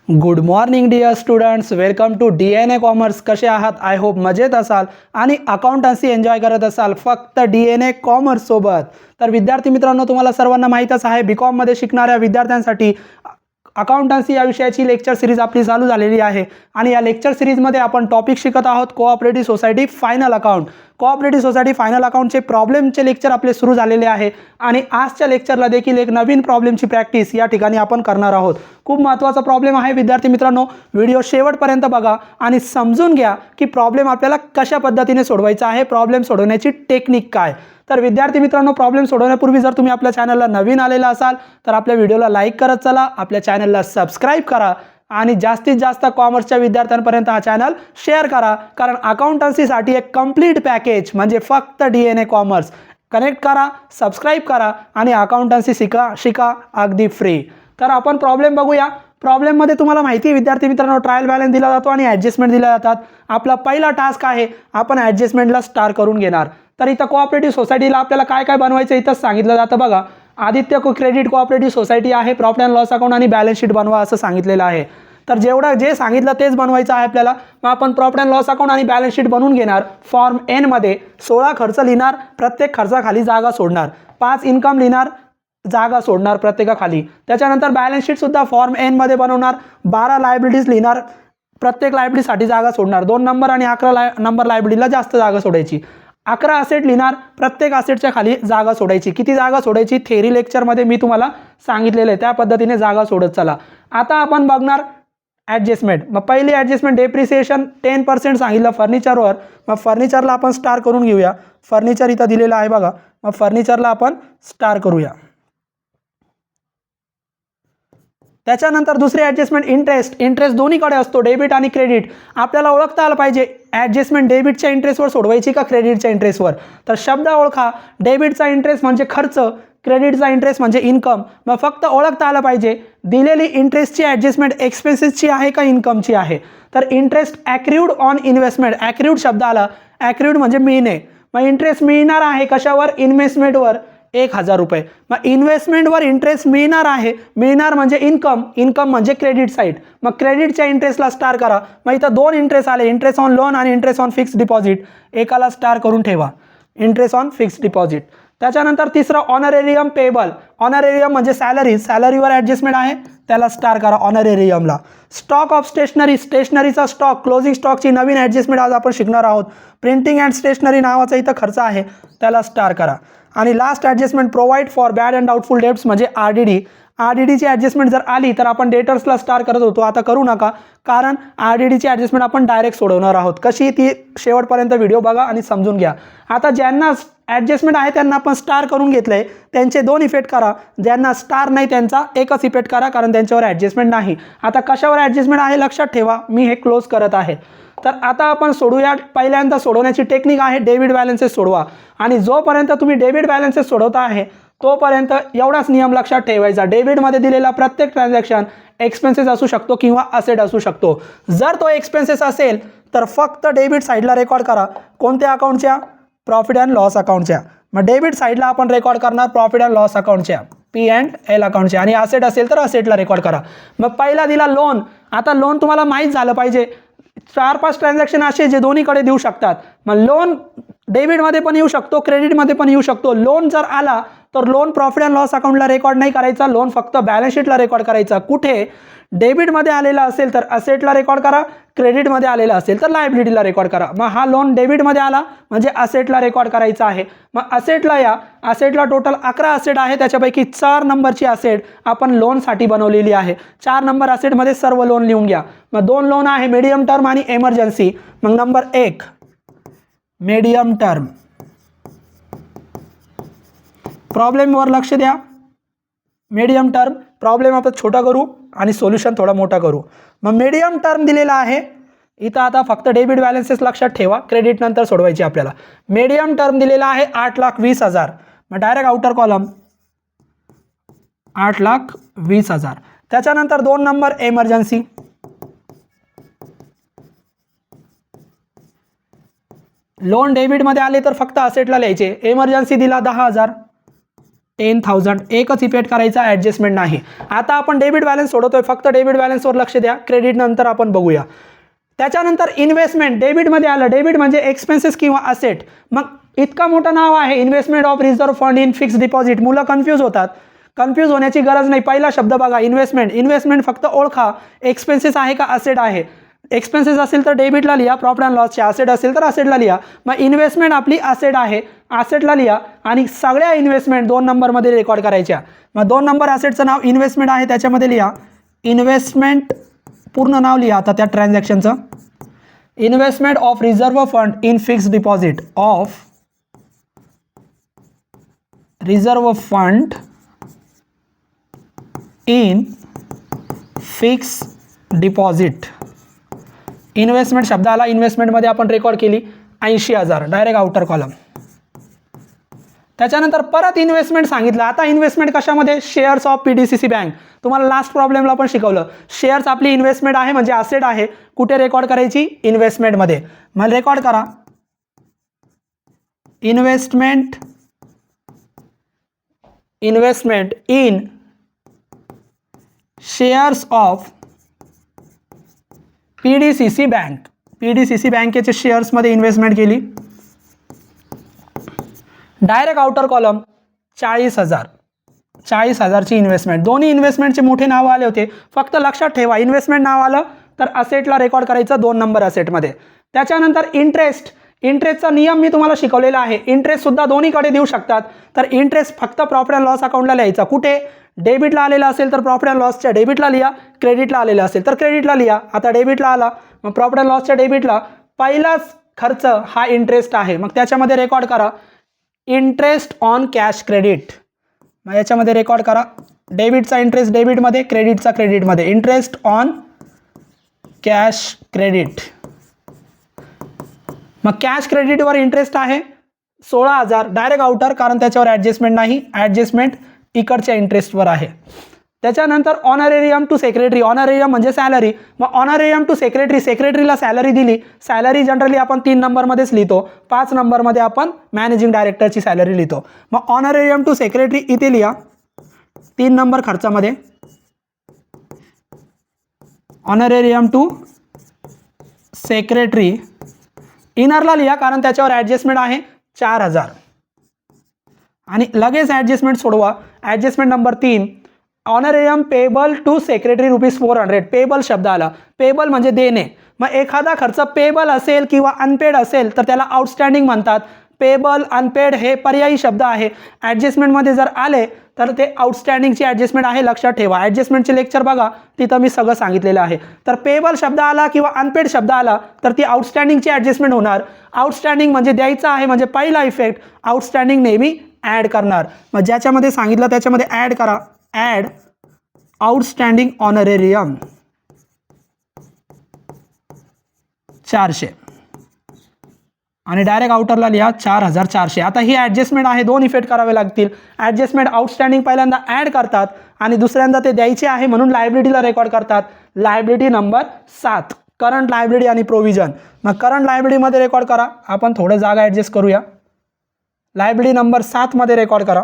Good morning dear students, welcome to DNA commerce. कसे आहात? I hope मजेत असाल आणि अकाउंटन्सी एन्जॉय करत असाल फक्त DNA कॉमर्स सोबत. तर विद्यार्थी मित्रांनो, तुम्हाला सर्वांना माहीतच आहे BCom मध्ये शिकणाऱ्या विद्यार्थ्यांसाठी अकाउंटन्सी या विषयाची लेक्चर सिरीज आपली चालू झालेली आहे आणि या लेक्चर सिरीजमध्ये आपण टॉपिक शिकत आहोत cooperative society final account. Cooperative society final अकाउंटचे प्रॉब्लेमचे लेक्चर आपले सुरू झालेले आहे आणि आजच्या लेक्चरला देखील एक नवीन प्रॉब्लेमची प्रॅक्टिस या ठिकाणी आपण करणार आहोत. खूप महत्त्वाचा प्रॉब्लेम आहे विद्यार्थी मित्रांनो, व्हिडिओ शेवटपर्यंत बघा आणि समजून घ्या की प्रॉब्लेम आपल्याला कशा पद्धतीने सोडवायचा आहे, प्रॉब्लेम सोडवण्याची टेक्निक काय. तर विद्यार्थी मित्रांनो, प्रॉब्लेम सोडवण्यापूर्वी जर तुम्ही आपल्या चॅनलला नवीन आलेला असाल तर आपल्या व्हिडिओला लाईक करत चला, आपल्या चॅनलला सबस्क्राईब करा आणि जास्तीत जास्त कॉमर्सच्या विद्यार्थ्यांपर्यंत हा चॅनल शेअर करा. कारण अकाउंटन्सीसाठी एक कंप्लीट पॅकेज म्हणजे फक्त DNA कॉमर्स. कनेक्ट करा, सबस्क्राईब करा आणि अकाउंटन्सी शिका अगदी फ्री. तर आपण प्रॉब्लेम बघूया. प्रॉब्लेममध्ये तुम्हाला माहिती आहे विद्यार्थी मित्रांनो, ट्रायल बॅलन्स दिला जातो आणि ॲडजस्टमेंट दिल्या जातात. आपला पहिला टास्क आहे, आपण ॲडजस्टमेंटला स्टार करून घेणार. तर इथं कोऑपरेटिव्ह सोसायटीला आपल्याला काय काय बनवायचं इथं सांगितलं जातं बघा. आदित्य क्रेडिट कोऑपरेटिव्ह सोसायटी आहे, प्रॉफिट अँड लॉस अकाउंट आणि बॅलन्स शीट बनवा असं सांगितलेलं आहे. तर जेवढं जे सांगितलं तेच बनवायचं आहे आपल्याला. मग आपण प्रॉफिट अँड लॉस अकाउंट आणि बॅलन्स शीट बनवून घेणार. फॉर्म N मध्ये 16 खर्च लिहिणार, प्रत्येक खर्चाखाली जागा सोडणार. 5 इन्कम लिहिणार, जागा सोडणार प्रत्येकाखाली. त्याच्यानंतर बॅलन्स शीट सुद्धा फॉर्म N मध्ये बनवणार. 12 लायबिलिटीज लिहिणार, प्रत्येक लायबिलिटीसाठी जागा सोडणार. 2 नंबर आणि 11 नंबर लायबिलिटीला जास्त जागा सोडायची. 11 असेट लिहिणार, प्रत्येक असेटच्या खाली जागा सोडायची. किती जागा सोडायची थेरी लेक्चरमध्ये मी तुम्हाला सांगितलेलं आहे, त्या पद्धतीने जागा सोडत चला. आता आपण बघणार ॲडजस्टमेंट. मग पहिली ॲडजस्टमेंट डेप्रिसिएशन 10% सांगितलं फर्निचरवर. मग फर्निचरला आपण स्टार करून घेऊया. फर्निचर इथं दिलेलं आहे बघा, मग फर्निचरला आपण स्टार करूया. त्याच्यानंतर दुसरी ॲडजस्टमेंट इंटरेस्ट दोन्हीकडे असतो, डेबिट आणि क्रेडिट. आपल्याला ओळखता आलं पाहिजे ॲडजस्टमेंट डेबिटच्या इंटरेस्टवर सोडवायची का क्रेडिटच्या इंटरेस्टवर. तर शब्द ओळखा, डेबिटचा इंटरेस्ट म्हणजे खर्च, क्रेडिटचा इंटरेस्ट म्हणजे इन्कम. मग फक्त ओळखता आलं पाहिजे दिलेली इंटरेस्टची ॲडजस्टमेंट एक्सपेन्सेसची आहे का इन्कमची आहे. तर इंटरेस्ट ॲक्र्यूड ऑन इन्व्हेस्टमेंट, ॲक्र्यूड शब्द आला, ॲक्र्यूड म्हणजे मिळणे. मग इंटरेस्ट मिळणार आहे कशावर, इन्व्हेस्टमेंटवर 1000 रुपये. मग इन्व्हेस्टमेंटवर इंटरेस्ट मिळणार आहे, मिळणार म्हणजे इन्कम म्हणजे क्रेडिट साईड. मग क्रेडिटच्या इंटरेस्टला स्टार करा. मग इथं 2 इंटरेस्ट आले, इंटरेस्ट ऑन लोन आणि इंटरेस्ट ऑन फिक्स्ड डिपॉझिट. एकाला स्टार करून ठेवा, इंटरेस्ट ऑन फिक्स्ड डिपॉझिट. त्याच्यानंतर तिसरं ऑनरेरियम पेबल. ऑनरेरियम म्हणजे सॅलरीवर ॲडजस्टमेंट आहे, त्याला स्टार करा ऑनरेरियमला. स्टॉक ऑफ स्टेशनरीचा स्टॉक, क्लोजिंग स्टॉकची नवीन ॲडजस्टमेंट आज आपण शिकणार आहोत. प्रिंटिंग अँड स्टेशनरी नावाचा इथं खर्च आहे, त्याला स्टार करा. आणि last adjustment provide for bad and doubtful debts म्हणजे RDDची ॲडजस्टमेंट जर आली तर आपण डेटर्सला स्टार करत होतो, आता करू नका. कारण RDDची ॲडजस्टमेंट आपण डायरेक्ट सोडवणार आहोत. कशी ती शेवटपर्यंत व्हिडिओ बघा आणि समजून घ्या. आता ज्यांना ॲडजस्टमेंट आहे त्यांना आपण स्टार करून घेतलं आहे, त्यांचे 2 इफेक्ट करा. ज्यांना स्टार नाही त्यांचा एकच इफेक्ट करा, कारण त्यांच्यावर ॲडजस्टमेंट नाही. आता कशावर ॲडजस्टमेंट आहे लक्षात ठेवा, मी हे क्लोज करत आहे. तर आता आपण सोडूया. पहिल्यांदा सोडवण्याची टेक्निक आहे डेबिट बॅलन्सेस सोडवा. आणि जोपर्यंत तुम्ही डेबिट बॅलन्सेस सोडवता आहे तोपर्यंत एवढाच नियम लक्षात ठेवायचा, डेबिटमध्ये दिलेला प्रत्येक ट्रान्झॅक्शन एक्सपेन्सेस असू शकतो किंवा असेट असू शकतो. जर तो एक्सपेन्सेस असेल तर फक्त डेबिट साईडला रेकॉर्ड करा. कोणत्या अकाउंटच्या, प्रॉफिट अँड लॉस अकाउंटच्या. मग डेबिट साईडला आपण रेकॉर्ड करणार प्रॉफिट अँड लॉस अकाउंटच्या, P&L अकाउंटच्या. आणि असेट असेल तर असेटला रेकॉर्ड करा. मग पहिला दिला लोन. आता लोन तुम्हाला माहीत झालं पाहिजे, 4-5 ट्रान्झॅक्शन असे जे दोन्हीकडे देऊ शकतात. मग लोन डेबिटमध्ये पण येऊ शकतो, क्रेडिटमध्ये पण येऊ शकतो. लोन जर आला तर लोन प्रॉफिट अँड लॉस अकाउंटला रेकॉर्ड नाही करायचा, लोन फक्त बॅलन्स शीटला रेकॉर्ड करायचा. कुठे, डेबिटमध्ये आलेला असेल तर असेटला रेकॉर्ड करा, क्रेडिटमध्ये आलेला असेल तर लायबिलिटीला रेकॉर्ड करा. मग हा लोन डेबिटमध्ये आला म्हणजे असेटला रेकॉर्ड करायचा आहे. मग असेटला या, असेटला टोटल 11 असेट आहे, त्याच्यापैकी 4 नंबरची असेट आपण लोनसाठी बनवलेली आहे. 4 नंबर असेटमध्ये सर्व लोन लिहून घ्या. मग 2 लोन आहे, मीडियम टर्म आणि एमर्जन्सी. मग नंबर 1 मीडियम टर्म. प्रॉब्लेमवर लक्ष द्या. मीडियम टर्म प्रॉब्लेम आपण छोटा करू आणि सोल्युशन थोडा मोठा करू. मग मीडियम टर्म दिलेला आहे इथं. आता फक्त डेबिट बॅलन्सेस लक्षात ठेवा, क्रेडिट नंतर सोडवायची आपल्याला. मीडियम टर्म दिलेला आहे 8,20,000. मग डायरेक्ट आउटर कॉलम 8,20,000. त्याच्यानंतर 2 नंबर एमर्जन्सी. लोन डेबिटमध्ये आले तर फक्त असेटला लिहायचे. एमर्जन्सी दिला 10,000. 10,000 एकच इफेक्ट करायचा, ॲडजस्टमेंट नाही. आता आपण डेबिट बॅलन्स सोडवतोय, फक्त डेबिट बॅलन्सवर लक्ष द्या, क्रेडिट नंतर आपण बघूया. त्याच्यानंतर इन्व्हेस्टमेंट डेबिटमध्ये आलं. डेबिट म्हणजे एक्सपेन्सेस किंवा असेट. मग इतका मोठं नाव आहे investment of reserve fund in fixed deposit. मुलं कन्फ्यूज होतात. कन्फ्यूज होण्याची गरज नाही. पहिला शब्द बघा इन्व्हेस्टमेंट. इन्व्हेस्टमेंट फक्त ओळखा, एक्सपेन्सेस आहे का असेट आहे. एक्सपेन्सेस असेल तर डेबिटला लिहा, प्रॉफिट अँड लॉसचे. असेट असेल तर असेटला लिहा. मग इन्व्हेस्टमेंट आपली असेट आहे, असेटला लिहा. आणि सगळ्या इन्व्हेस्टमेंट 2 नंबरमध्ये रेकॉर्ड करायच्या. मग 2 नंबर असेटचं नाव इन्व्हेस्टमेंट आहे, त्याच्यामध्ये लिहा इन्व्हेस्टमेंट. पूर्ण नाव लिहा आता त्या ट्रान्झॅक्शनचं. Investment of reserve fund in fixed deposit. Of reserve fund in fix deposit. Investment शब्द आला, इन्व्हेस्टमेंटमध्ये आपण रेकॉर्ड केली 80,000, डायरेक्ट आउटर कॉलम. त्याच्यानंतर परत इन्व्हेस्टमेंट सांगितलं. आता इन्व्हेस्टमेंट कशामध्ये, शेअर्स ऑफ PDCC बँक. तुम्हाला लास्ट प्रॉब्लेमला पण शिकवलं. शेअर्स आपली इन्व्हेस्टमेंट आहे म्हणजे असेट आहे, कुठे रेकॉर्ड करायची, इन्व्हेस्टमेंटमध्ये. मग रेकॉर्ड करा investment in shares of PDCC bank. PDCC बँकेचे शेअर्समध्ये इन्व्हेस्टमेंट केली. Direct outer column 40,000. 40,000ची इन्व्हेस्टमेंट. दोन्ही इन्व्हेस्टमेंटचे मोठे नाव आले होते. फक्त लक्षात ठेवा इन्व्हेस्टमेंट नाव आलं तर असेटला रेकॉर्ड करायचं 2 नंबर असेटमध्ये. त्याच्यानंतर इंटरेस्ट. इंटरेस्टचा नियम मी तुम्हाला शिकवलेला आहे. इंटरेस्टसुद्धा दोन्हीकडे देऊ शकतात. तर इंटरेस्ट फक्त प्रॉफिट अँड लॉस अकाउंटला लिहायचा. कुठे, डेबिटला आलेला असेल तर प्रॉफिट अँड लॉसच्या डेबिटला लिहा, क्रेडिटला आलेला असेल तर क्रेडिटला लिहा. आता डेबिटला आला मग प्रॉफिट अँड लॉसच्या डेबिटला पहिलाच खर्च हा इंटरेस्ट आहे, मग त्याच्यामध्ये रेकॉर्ड करा इंटरेस्ट ऑन कॅश क्रेडिट. मग याच्यामध्ये रेकॉर्ड करा डेबिटचा इंटरेस्ट डेबिटमध्ये, क्रेडिटचा क्रेडिटमध्ये. Interest on cash credit. मग कॅश क्रेडिटवर इंटरेस्ट आहे 16,000, डायरेक्ट आउटर, कारण त्याच्यावर ॲडजस्टमेंट नाही. ॲडजस्टमेंट इकडच्या इंटरेस्टवर आहे. त्याच्यानंतर ऑनरेरियम टू सेक्रेटरी. ऑनरेरियम म्हणजे सॅलरी. मग ऑनरेरियम टू सेक्रेटरी, सेक्रेटरीला सॅलरी दिली. सॅलरी जनरली आपण 3 नंबरमध्येच लिहितो. 5 नंबरमध्ये आपण मॅनेजिंग डायरेक्टरची सॅलरी लिहितो. मग ऑनरेरियम टू सेक्रेटरी इथे लिहा 3 नंबर खर्चामध्ये. ऑनरेरियम टू सेक्रेटरी इनरला लिहा, कारण त्याच्यावर ॲडजस्टमेंट आहे 4,000. आणि लगेच ॲडजस्टमेंट सोडवा. Adjustment number 3 honorarium payable to secretary ₹400. Payable शब्द आला. पेबल म्हणजे देणे. मग एखादा खर्च पेबल असेल किंवा अनपेड असेल तर त्याला आउटस्टँडिंग म्हणतात. पेबल अनपेड हे पर्यायी शब्द आहे. ॲडजस्टमेंटमध्ये जर आले तर ते आउटस्टँडिंगची ॲडजस्टमेंट आहे, लक्षात ठेवा. ॲडजस्टमेंटचे लेक्चर बघा, तिथं मी सगळं सांगितलेलं आहे. तर पेबल शब्द आला किंवा अनपेड शब्द आला तर ती आउटस्टँडिंगची ॲडजस्टमेंट होणार. आउटस्टँडिंग म्हणजे द्यायचं आहे म्हणजे पहिला इफेक्ट. आउटस्टँडिंग नेहमी ॲड करणार. मग ज्याच्यामध्ये सांगितलं त्याच्यामध्ये ॲड करा. ॲड आउटस्टँडिंग ऑनरेरियम 400 आणि डायरेक्ट आउटरला लिहा 4,400. आता ही ॲडजस्टमेंट आहे, 2 इफेक्ट करावे लागतील. ॲडजस्टमेंट आउटस्टँडिंग पहिल्यांदा ॲड करतात आणि दुसऱ्यांदा ते द्यायचे आहे म्हणून लायबिलिटीला रेकॉर्ड करतात. लायबिलिटी नंबर 7 करंट लायबिलिटी आणि प्रोव्हिजन. मग करंट लायबिलिटीमध्ये रेकॉर्ड करा. आपण थोडं जागा ॲडजस्ट करूया. लायबिलिटी नंबर 7 मध्ये रेकॉर्ड करा.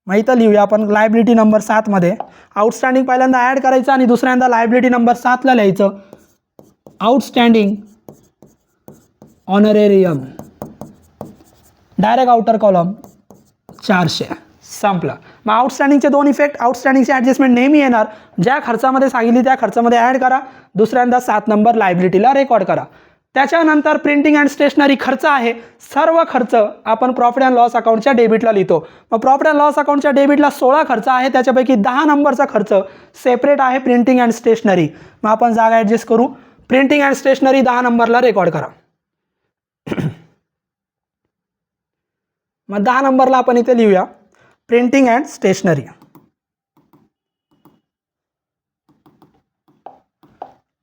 मग इथं लिहूया आपण लायबिलिटी नंबर 7 मध्ये आउटस्टँडिंग पहिल्यांदा ॲड करायचं आणि दुसऱ्यांदा लायबिलिटी नंबर 7ला लिहायचं outstanding honorarium direct outer column 400. संपला. मग आउटस्टँडिंगचे 2 इफेक्ट. आउटस्टँडिंगची ॲडजस्टमेंट नेहमी येणार. ज्या खर्चामध्ये सांगितली त्या खर्चामध्ये ॲड करा. दुसऱ्यांदा 7 नंबर लायबिलिटीला रेकॉर्ड करा. त्याच्यानंतर प्रिंटिंग अँड स्टेशनरी खर्च आहे. सर्व खर्च आपण प्रॉफिट अँड लॉस अकाउंटच्या डेबिटला लिहितो. मग प्रॉफिट अँड लॉस अकाउंटच्या डेबिटला 16 खर्च आहे, त्याच्यापैकी 10 नंबरचा खर्च सेपरेट आहे प्रिंटिंग अँड स्टेशनरी. मग आपण जागा ॲडजस्ट करू. प्रिंटिंग अँड स्टेशनरी 10 नंबरला रेकॉर्ड करा. मग 10 नंबरला आपण इथे लिहूया प्रिंटिंग अँड स्टेशनरी.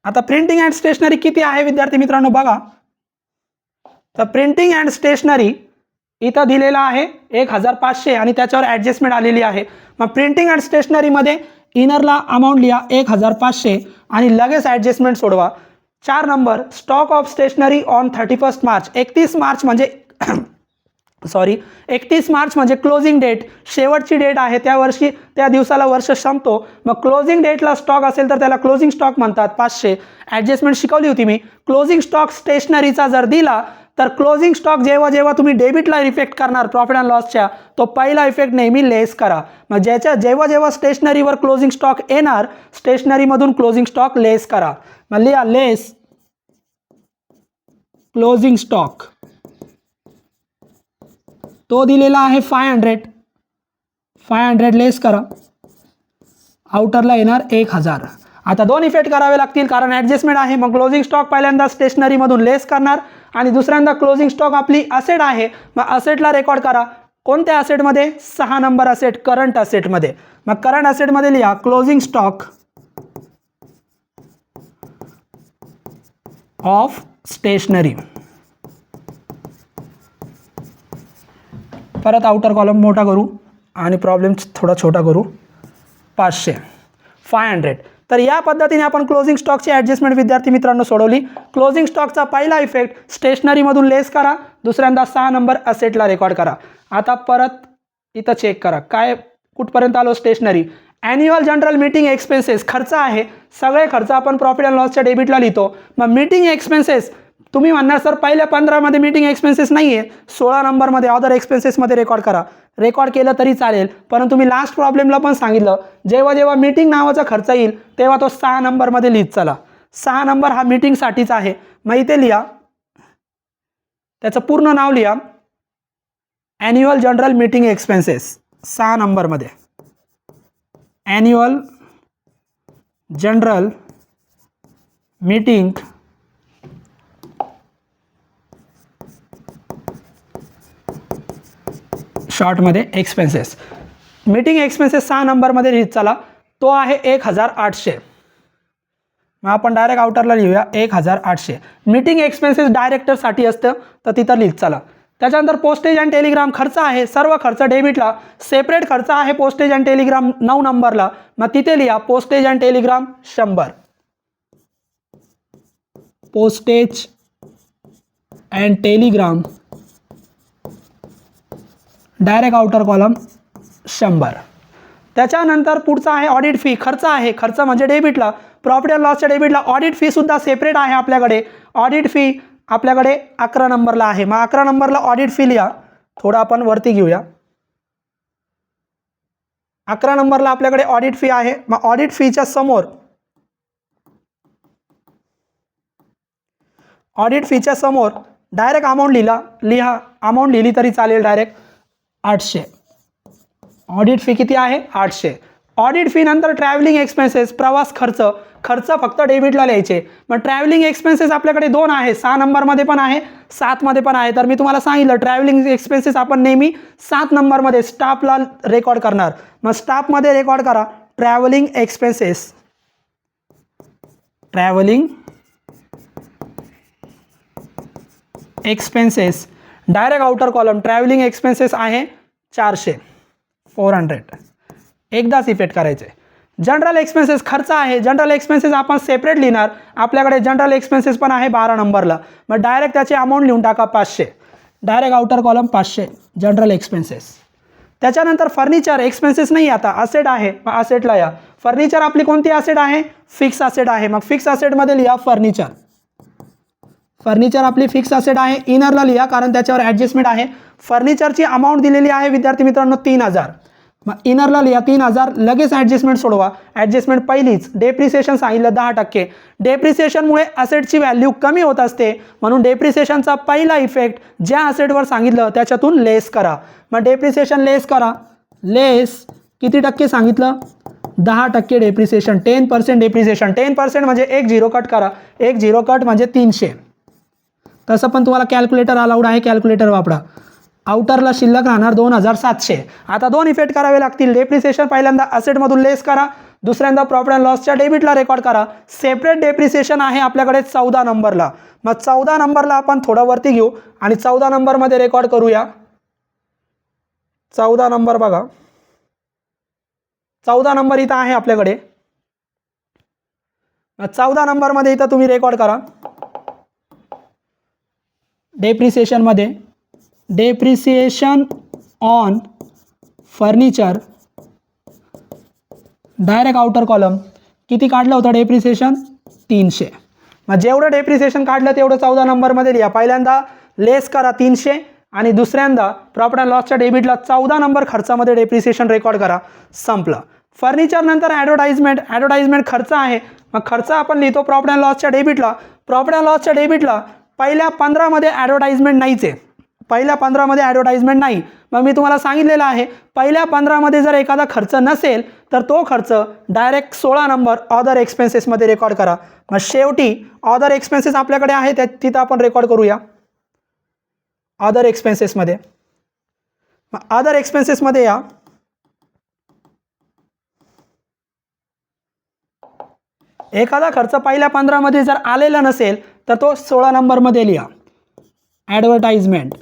आता प्रिंटिंग अँड स्टेशनरी किती आहे विद्यार्थी मित्रांनो बघा. तर प्रिंटिंग अँड स्टेशनरी इथं दिलेला आहे 1,500 आणि त्याच्यावर ॲडजस्टमेंट आलेली आहे. मग प्रिंटिंग अँड स्टेशनरीमध्ये इनरला अमाऊंट लिहा 1,500 आणि लगेच ॲडजस्टमेंट सोडवा. 4 number stock of stationery on 31 March. 31 March म्हणजे 31 मार्च म्हणजे क्लोजिंग डेट, शेवटची डेट आहे, त्या वर्षी त्या दिवसाला वर्ष संपतो. मग क्लोजिंग डेटला स्टॉक असेल तर त्याला क्लोजिंग स्टॉक म्हणतात. 500 ॲडजस्टमेंट शिकवली होती मी. क्लोजिंग स्टॉक स्टेशनरीचा जर दिला तर क्लोजिंग स्टॉक जेव्हा जेव्हा तुम्ही डेबिटला इफेक्ट करणार प्रॉफिट अँड लॉसच्या, तो पहिला इफेक्ट नेहमी लेस करा. मग जेव्हा जेव्हा स्टेशनरीवर क्लोजिंग स्टॉक येणार, स्टेशनरीमधून क्लोजिंग स्टॉक लेस करा. मग लिहा लेस क्लोजिंग स्टॉक, तो दिलेला आहे 500 लेस करा, आउटरला येणार 1000. आता दोन इफेक्ट करावे लागतील कारण ॲडजस्टमेंट आहे. मग क्लोजिंग स्टॉक पहिल्यांदा स्टेशनरीमधून लेस करणार आणि दुसऱ्यांदा क्लोजिंग स्टॉक आपली असेट आहे, मग असेटला रेकॉर्ड करा. कोणत्या असेटमध्ये? 6 नंबर असेट, करंट असेटमध्ये. मग करंट असेटमध्ये लिहा क्लोजिंग स्टॉक ऑफ स्टेशनरी. परत आउटर कॉलम मोठा करू आणि प्रॉब्लेम थोडा छोटा करू. 500. तर या पद्धतीने आपण क्लोजिंग स्टॉकची ॲडजस्टमेंट विद्यार्थी मित्रांनो सोडवली. क्लोजिंग स्टॉकचा पहिला इफेक्ट स्टेशनरीमधून लेस करा, दुसऱ्यांदा 6 नंबर असेटला रेकॉर्ड करा. आता परत इथं चेक करा काय कुठपर्यंत आलो. Stationery annual general meeting expenses खर्च आहे. सगळे खर्च आपण प्रॉफिट अँड लॉसच्या डेबिटला लिहितो. मग मीटिंग एक्सपेन्सेस तुम्ही म्हणणार सर पहिल्या 15मध्ये मीटिंग एक्सपेन्सेस नाही आहे, 16 नंबरमध्ये अदर एक्सपेन्सेसमध्ये रेकॉर्ड करा. रेकॉर्ड केलं तरी चालेल, पण तुम्ही लास्ट प्रॉब्लेमला पण सांगितलं जेव्हा जेव्हा मीटिंग नावाचा खर्च येईल तेव्हा तो 6 नंबरमध्ये लिहित चला. 6 नंबर हा मीटिंगसाठीच आहे. मग इथे लिहा त्याचं पूर्ण नाव लिहा, ॲन्युअल जनरल मीटिंग एक्सपेन्सेस 6 नंबरमध्ये. ॲन्युअल जनरल मीटिंग शॉर्टमध्ये एक्सपेन्सेस. मीटिंग एक्सपेन्सेस 6 नंबरमध्ये लिहित चला, तो आहे 1800. मग आपण डायरेक्ट आउटरला लिहूया 1800. मीटिंग एक्सपेन्सेस डायरेक्टरसाठी असतं तर तिथं लिहित चला. त्याच्यानंतर पोस्टेज अँड टेलिग्राम खर्च आहे, सर्व खर्च डेबिटला. सेपरेट खर्च आहे पोस्टेज अँड टेलिग्राम 9 नंबरला, मग तिथे लिहा postage and Telegram 100. Postage and Telegram direct outer column 100. त्याच्यानंतर पुढचा आहे ऑडिट फी. खर्च आहे, खर्च म्हणजे डेबिटला. प्रॉफिट अँड लॉसच्या डेबिटला ऑडिट फीसुद्धा सेपरेट आहे आपल्याकडे. ऑडिट फी आपल्याकडे 11 नंबरला आहे. मग 11 नंबरला ऑडिट फी लिहा. थोडं आपण वरती घेऊया. 11 नंबरला आपल्याकडे ऑडिट फी आहे. मग ऑडिट फीच्या समोर डायरेक्ट अमाऊंट लिहा. अमाऊंट लिहिली तरी चालेल डायरेक्ट 800. ऑडिट फी किती आहे? 800. ऑडिट फी नंतर ट्रॅव्हलिंग एक्सपेन्सेस, प्रवास खर्च. खर्च फक्त डेबिटला लिहायचे. मग ट्रॅव्हलिंग एक्सपेन्सेस आपल्याकडे 2 आहे, 6 नंबरमध्ये पण आहे, 7 मध्ये पण आहे. तर मी तुम्हाला सांगितलं ट्रॅव्हलिंग एक्सपेन्सेस आपण नेहमी 7 नंबरमध्ये स्टाफला रेकॉर्ड करणार. मग स्टाफमध्ये रेकॉर्ड करा travelling expenses. Travelling expenses direct outer column. Travelling expenses आहे 400. एकदाच इफेक्ट करायचे. जनरल एक्सपेन्सेस खर्च आहे. जनरल एक्सपेन्सेस आपण सेपरेट लिहिणार. आपल्याकडे जनरल एक्सपेन्सेस पण आहे 12 नंबरला. मग डायरेक्ट त्याचे अमाऊंट लिहून टाका 500. Direct outer column 500 general expenses. त्याच्यानंतर फर्निचर एक्सपेन्सेस नाही, आता असेट आहे. मग असेटला या. फर्निचर आपली कोणती असेट आहे? फिक्स असेट आहे. मग फिक्स असेटमध्ये लिहा फर्निचर. फर्निचर आपली फिक्स असेट आहे. इनरला लिहा कारण त्याच्यावर ॲडजस्टमेंट आहे. फर्निचरची अमाऊंट दिलेली आहे विद्यार्थी मित्रांनो 3000. मग इनरला लिहा 3000. लगेच ॲडजस्टमेंट सोडवा. ॲडजस्टमेंट पहिलीच डेप्रिसिएशन सांगितलं 10%. डेप्रिसिएशनमुळे असेटची व्हॅल्यू कमी होत असते, म्हणून डेप्रिसिएशनचा पहिला इफेक्ट ज्या असेटवर सांगितलं त्याच्यातून लेस करा. मग डेप्रिसिएशन लेस करा. लेस किती टक्के सांगितलं? 10% डेप्रिसिएशन. 10% डेप्रिसिएशन. 10% म्हणजे 1 0 कट करा. 1 0 कट म्हणजे 300. तसं पण तुम्हाला कॅल्क्युलेटर अलाउड आहे, कॅल्क्युलेटर वापरा. आउटरला शिल्लक राहणार 2700. आता 2 इफेक्ट करावे लागतील. डेप्रिसिएशन पहिल्यांदा असेटमधून लेस करा, दुसऱ्यांदा प्रॉफिट अँड लॉसच्या डेबिटला रेकॉर्ड करा. सेपरेट डेप्रिसिएशन आहे आपल्याकडे 14 नंबरला. मग 14 नंबरला आपण थोडं वरती घेऊ आणि 14 नंबरमध्ये रेकॉर्ड करूया. 14 नंबर बघा. 14 नंबर इथं आहे आपल्याकडे. 14 नंबरमध्ये इथं तुम्ही रेकॉर्ड करा. डेप्रिसिएशनमध्ये depreciation on furniture, direct outer column किती काढलं होतं डेप्रिसिएशन 300. मग जेवढं डेप्रिसिएशन काढलं तेवढं 14 नंबरमध्ये लिहा. पहिल्यांदा लेस करा 300 आणि दुसऱ्यांदा प्रॉफिट अँड लॉसच्या डेबिटला 14 नंबर खर्चामध्ये डेप्रिसिएशन रेकॉर्ड करा. संपलं. फर्निचर नंतर ॲडव्हर्टाइजमेंट खर्च आहे. मग खर्च आपण लिहितो प्रॉफिट अँड लॉसच्या डेबिटला. प्रॉफिट अँड लॉसच्या डेबिटला पहिल्या 15मध्ये ॲडव्हर्टाइजमेंट नाहीच आहे. पहिल्या 15मध्ये ॲडव्हर्टाइजमेंट नाही. मग मी तुम्हाला सांगितलेलं आहे पहिल्या 15मध्ये जर एखादा खर्च नसेल तर तो खर्च डायरेक्ट 16 नंबर अदर एक्सपेन्सेसमध्ये रेकॉर्ड करा. मग शेवटी अदर एक्सपेन्सेस आपल्याकडे आहे तिथं आपण रेकॉर्ड करूया अदर एक्सपेन्सेसमध्ये. मग अदर एक्सपेन्सेसमध्ये या. एखादा खर्च पहिल्या 15मध्ये जर आलेला नसेल तर तो 16 नंबरमध्ये लिहा ॲडव्हर्टाइजमेंट.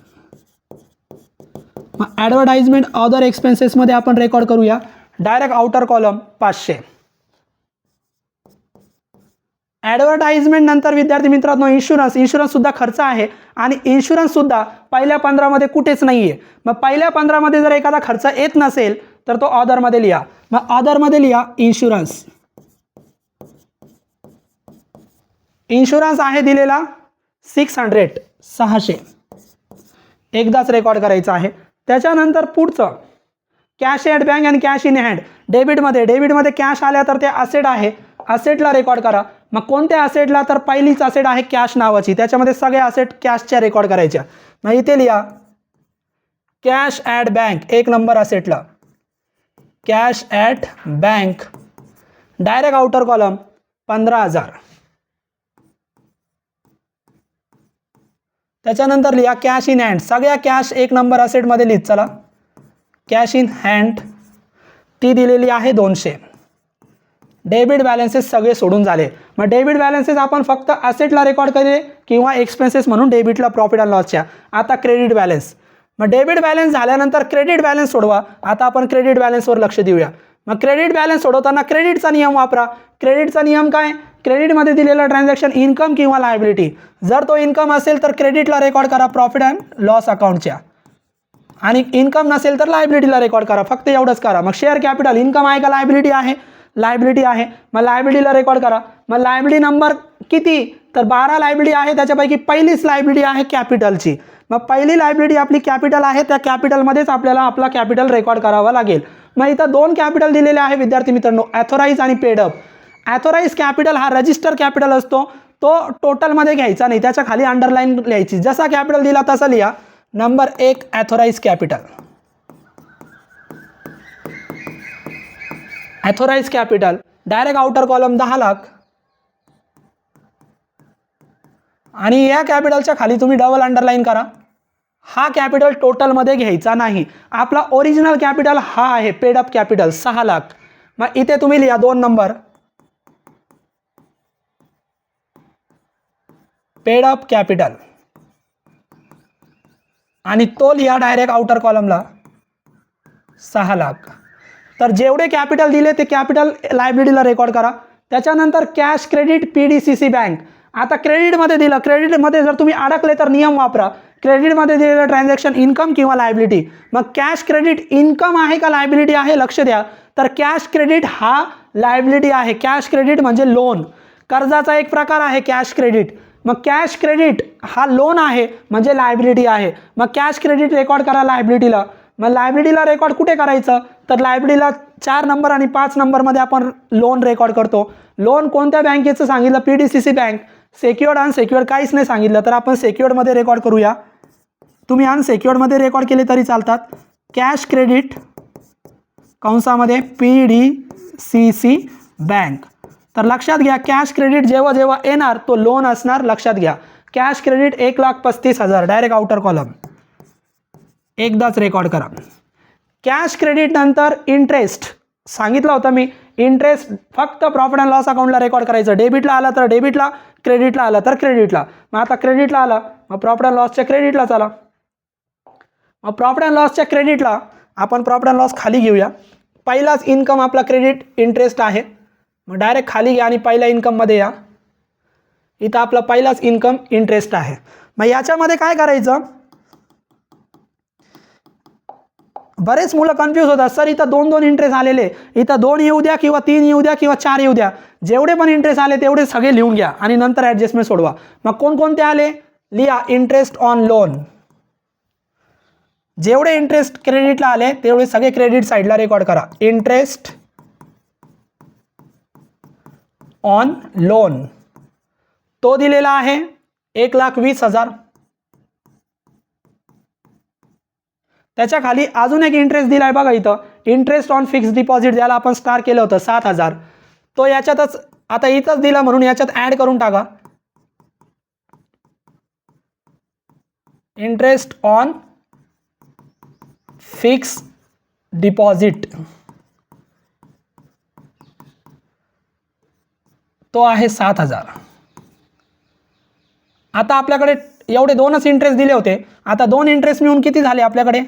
मग ॲडव्हर्टाइजमेंट अदर एक्सपेन्सेसमध्ये आपण रेकॉर्ड करूया डायरेक्ट आउटर कॉलम 500. ॲडव्हर्टाइजमेंट नंतर विद्यार्थी मित्रांनो इन्शुरन्ससुद्धा खर्च आहे आणि इन्शुरन्ससुद्धा पहिल्या 15मध्ये कुठेच नाही आहे. मग पहिल्या 15मध्ये जर एखादा खर्च येत नसेल तर तो अदरमध्ये लिहा. मग अदरमध्ये लिहा इन्शुरन्स. इन्शुरन्स आहे दिलेला 600 एकदाच रेकॉर्ड करायचं आहे. त्याच्यानंतर पुढचं कॅश ॲट बँक आणि कॅश इन हँड. डेबिटमध्ये कॅश आल्या तर ते असेट आहे, असेटला रेकॉर्ड करा. मग कोणत्या असेटला तर पहिलीच असेट आहे कॅश नावाची, त्याच्यामध्ये सगळे असेट कॅशच्या रेकॉर्ड करायच्या. मग इथे लिहा कॅश ॲट बँक 1 नंबर असेटला cash at bank direct outer column 15,000. त्याच्यानंतर लिहा कॅश इन हँड. सगळ्या कॅश 1 नंबर असेटमध्ये लिहित चला. कॅश इन हँड ती दिलेली आहे 200. डेबिट बॅलन्सेस सगळे सोडून झाले. मग डेबिट बॅलन्सेस आपण फक्त असेटला रेकॉर्ड केले किंवा एक्सपेन्सेस म्हणून डेबिटला प्रॉफिट अँड लॉसच्या. आता क्रेडिट बॅलन्स. मग डेबिट बॅलन्स झाल्यानंतर क्रेडिट बॅलन्स सोडवा. आता आपण क्रेडिट बॅलन्सवर लक्ष देऊया. मग क्रेडिट बॅलन्स सोडवताना क्रेडिटचा नियम वापरा. क्रेडिटचा नियम काय? क्रेडिटमध्ये दिलेला ट्रान्झॅक्शन इन्कम किंवा लायबिलिटी. जर तो इन्कम असेल तर क्रेडिटला रेकॉर्ड करा प्रॉफिट अँड लॉस अकाउंटच्या आणि इन्कम नसेल तर लायबिलिटीला रेकॉर्ड करा. फक्त एवढंच करा. मग शेअर कॅपिटल इन्कम आहे का लायबिलिटी आहे? लायबिलिटी आहे. मग लायबिलिटीला रेकॉर्ड करा. मग लायबिलिटी नंबर किती तर 12 लायबिलिटी आहे. त्याच्यापैकी पहिलीच लायबिलिटी आहे कॅपिटलची. मग पहिली लायबिलिटी आपली कॅपिटल आहे. त्या कॅपिटलमध्येच आपल्याला आपला कॅपिटल रेकॉर्ड करावा लागेल. मग इथं 2 कॅपिटल दिलेले आहे विद्यार्थी मित्रांनो, ॲथोराईज आणि पेडअप. ॲथोराईज कॅपिटल हा रजिस्टर कॅपिटल असतो, तो टोटलमध्ये घ्यायचा नाही, त्याच्या खाली अंडरलाईन लिहायची. जसा कॅपिटल दिला तसा लिहा. Number 1 ॲथोराईज capital. ॲथोराईज capital direct outer column 10 lakh आणि या कॅपिटलच्या खाली तुम्ही डबल अंडरलाईन करा. हा कॅपिटल टोटलमध्ये घ्यायचा नाही. आपला ओरिजिनल कॅपिटल हा आहे पेडअप कॅपिटल 6 लाख. मग इथे तुम्ही लिहा 2 नंबर पेडअप कॅपिटल आणि तो लिहा डायरेक्ट आउटर कॉलमला 6 लाख. तर जेवढे कॅपिटल दिले ते कॅपिटल लायबिलिटीला रेकॉर्ड करा. त्याच्यानंतर कॅश क्रेडिट PDCC बँक. आता क्रेडिटमध्ये दिलं, क्रेडिटमध्ये जर तुम्ही अडकले तर नियम वापरा. क्रेडिटमध्ये दिलेलं ट्रान्झॅक्शन इन्कम किंवा लायबिलिटी. मग कॅश क्रेडिट इन्कम आहे का लायबिलिटी आहे? लक्ष द्या. तर कॅश क्रेडिट हा लायबिलिटी आहे. कॅश क्रेडिट म्हणजे लोन, कर्जाचा एक प्रकार आहे कॅश क्रेडिट. मग कॅश क्रेडिट हा लोन आहे म्हणजे लायबिलिटी आहे. मग कॅश क्रेडिट रेकॉर्ड करा लायबिलिटीला. मग लायबिलिटीला रेकॉर्ड कुठे करायचं तर लायबिलिटीला 4 नंबर आणि 5 नंबरमध्ये आपण लोन रेकॉर्ड करतो. लोन कोणत्या बँकेचं सांगितलं? PDCC bank. सेक्युअर्ड अनसेक्युअर्ड काहीच नाही सांगितलं तर आपण सेक्युअर्डमध्ये रेकॉर्ड करूया. तुम्ही अनसेक्युअर्डमध्ये रेकॉर्ड केले तरी चालतात. कॅश क्रेडिट कंसामध्ये PDCC बँक. तर लक्षात घ्या कॅश क्रेडिट जेव्हा जेव्हा येणार तो लोन असणार. लक्षात घ्या cash credit 1,35,000 direct outer column एकदाच रेकॉर्ड करा. कॅश क्रेडिट नंतर इंटरेस्ट सांगितलं होतं मी. इंटरेस्ट फक्त प्रॉफिट अँड लॉस अकाउंटला रेकॉर्ड करायचं. डेबिटला आला तर डेबिटला, क्रेडिटला आला तर क्रेडिटला. मग आता क्रेडिटला आला मग प्रॉफिट अँड लॉसच्या क्रेडिटला चला. मग प्रॉफिट अँड लॉसच्या क्रेडिटला आपण प्रॉफिट अँड लॉस खाली घेऊया. पहिलाच इन्कम आपला क्रेडिट इंटरेस्ट आहे. मग डायरेक्ट खाली घ्या आणि पहिल्या इन्कममध्ये या. इथं आपला पहिलाच इन्कम इंटरेस्ट आहे. मग याच्यामध्ये काय करायचं बरेच मुलं कन्फ्यूज होतात, सर इथं 2 इंटरेस्ट आलेले, इथं 2 येऊ द्या किंवा 3 येऊ द्या किंवा 4 येऊ द्या, जेवढे पण इंटरेस्ट आले तेवढे सगळे लिहून घ्या आणि नंतर ॲडजस्टमेंट सोडवा. मग कोणकोणते आले लिहा. इंटरेस्ट ऑन लोन, जेवढे इंटरेस्ट क्रेडिटला आले तेवढे सगळे क्रेडिट साईडला रेकॉर्ड करा. इंटरेस्ट ऑन लोन तो दिलेला आहे 1,20,000. त्याच्या खाली अजून एक इंटरेस्ट दिलाय बघा इथं, इंटरेस्ट ऑन फिक्स्ड डिपॉझिट, ज्याला आपण स्टार केलं होतं 7,000, तो याच्यातच आता इथंच दिला म्हणून याच्यात ऍड करून टाका. इंटरेस्ट ऑन फिक्स डिपॉझिट तो आहे 7,000. आता आपल्याकडे एवढे 2च इंटरेस्ट दिले होते, आता 2 इंटरेस्ट मिळून किती झाले आपल्याकडे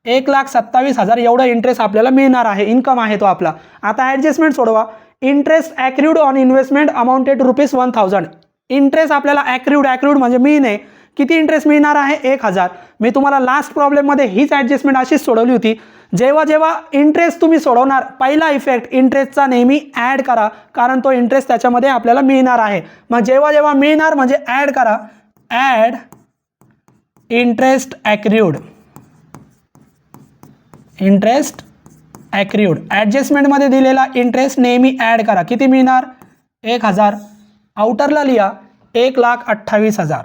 1,27,000 एवढा इंटरेस्ट आपल्याला मिळणार आहे, इन्कम आहे तो आपला. आता ॲडजस्टमेंट सोडवा. Interest accrued on investment amounted ₹1,000. Interest आपल्याला ॲक्र्यूड म्हणजे मिळणे, किती इंटरेस्ट मिळणार आहे 1,000. मी तुम्हाला लास्ट प्रॉब्लेममध्ये हीच ॲडजस्टमेंट अशीच सोडवली होती. जेव्हा जेव्हा इंटरेस्ट तुम्ही सोडवणार, पहिला इफेक्ट इंटरेस्टचा नेहमी ॲड करा, कारण तो इंटरेस्ट त्याच्यामध्ये आपल्याला मिळणार आहे. मग जेव्हा जेव्हा मिळणार म्हणजे ॲड करा, ॲड इंटरेस्ट ॲक्र्यूड, इंटरेस्ट ॲक्र्यूड. ॲडजस्टमेंटमध्ये दिलेला इंटरेस्ट नेहमी ॲड करा. किती मिळणार 1,000. आउटरला लिहा 1,28,000.